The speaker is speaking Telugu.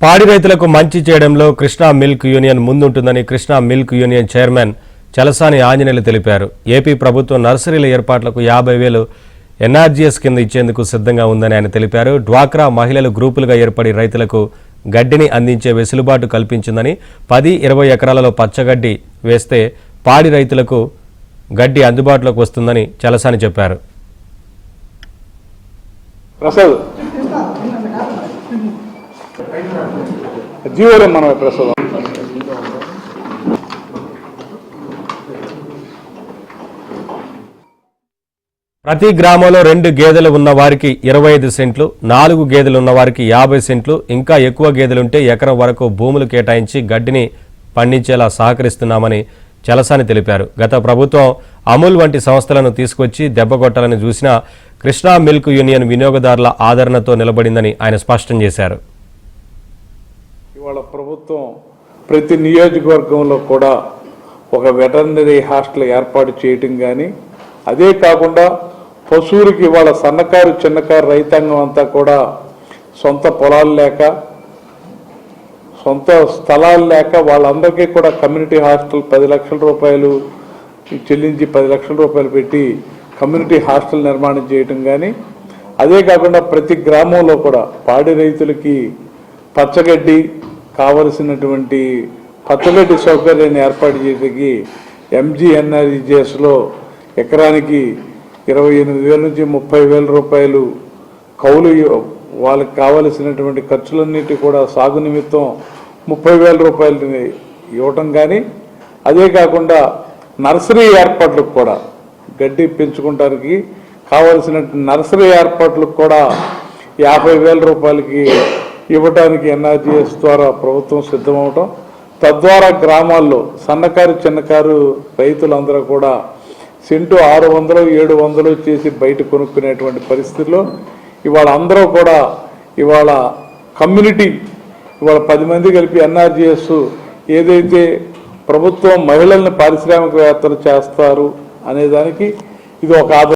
పాడి రైతులకు మంచి చేయడంలో కృష్ణా మిల్క్ యూనియన్ ముందుంటుందని Krishna milk union chairman Chalasani Anjaneyulu తెలిపారు. ఏపీ ప్రభుత్వం నర్సరీల ఏర్పాట్లకు 50,000 ఎన్ఆర్జీఎస్ కింద ఇచ్చేందుకు సిద్ధంగా ఉందని ఆయన తెలిపారు. డ్వాక్రా మహిళలు గ్రూపులుగా ఏర్పడి రైతులకు గడ్డిని అందించే వెసులుబాటు కల్పించిందని 10-20 ఎకరాలలో పచ్చగడ్డి వేస్తే పాడి రైతులకు గడ్డి అందుబాటులోకి వస్తుందని చలసాని చెప్పారు. ప్రతి గ్రామంలో 2 గేదెలు ఉన్న వారికి 25 సెంట్లు, 4 గేదెలు ఉన్న వారికి 50 సెంట్లు, ఇంకా ఎక్కువ గేదెలుంటే ఎకరం వరకు భూములు కేటాయించి గడ్డిని పండించేలా సహకరిస్తున్నామని చలసాని తెలిపారు. గత ప్రభుత్వం అమూల్ వంటి సంస్థలను తీసుకొచ్చి దెబ్బకొట్టాలని చూసినా కృష్ణా మిల్క్ యూనియన్ వినియోగదారుల ఆదరణతో నిలబడిందని ఆయన స్పష్టం చేశారు. ఇవాళ ప్రభుత్వం ప్రతి నియోజకవర్గంలో కూడా ఒక వెటర్నరీ హాస్టల్ ఏర్పాటు చేయటం కానీ, అదే కాకుండా పశువులకి ఇవాళ సన్నకారు చిన్నకారు రైతాంగం అంతా కూడా సొంత పొలాలు లేక, సొంత స్థలాలు లేక వాళ్ళందరికీ కూడా కమ్యూనిటీ హాస్టల్ 10 లక్షల రూపాయలు చెల్లించి 10 లక్షల రూపాయలు పెట్టి కమ్యూనిటీ హాస్టల్ నిర్మాణం చేయటం కానీ, అదే కాకుండా ప్రతి గ్రామంలో కూడా పాడి రైతులకి పచ్చగడ్డి కావలసినటువంటి పచ్చగడ్డి సౌకర్యాన్ని ఏర్పాటు చేయడానికి ఎంజీఎన్ఆర్జీఎస్లో ఎకరానికి 28,000 నుంచి 30,000 రూపాయలు కౌలు, వాళ్ళకి కావలసినటువంటి ఖర్చులన్నిటి కూడా సాగు నిమిత్తం 30,000 రూపాయలు ఇవ్వటం కానీ, అదే కాకుండా నర్సరీ ఏర్పాట్లకు కూడా గడ్డి పెంచుకోవడానికి కావలసిన నర్సరీ ఏర్పాట్లకు కూడా 50,000 రూపాయలకి ఇవ్వడానికి ఎన్ఆర్జీఎస్ ద్వారా ప్రభుత్వం సిద్ధమవటం, తద్వారా గ్రామాల్లో సన్నకారు చిన్నకారు రైతులందరూ కూడా సెంటు 600-700 చేసి బయట కొనుక్కునేటువంటి పరిస్థితుల్లో ఇవాళ అందరూ కూడా ఇవాళ కమ్యూనిటీ ఇవాళ 10 మంది కలిపి ఎన్ఆర్జీఎస్ ఏదైతే ప్రభుత్వం మహిళల్ని పారిశ్రామికవేత్తలు చేస్తారు అనేదానికి ఇది ఒక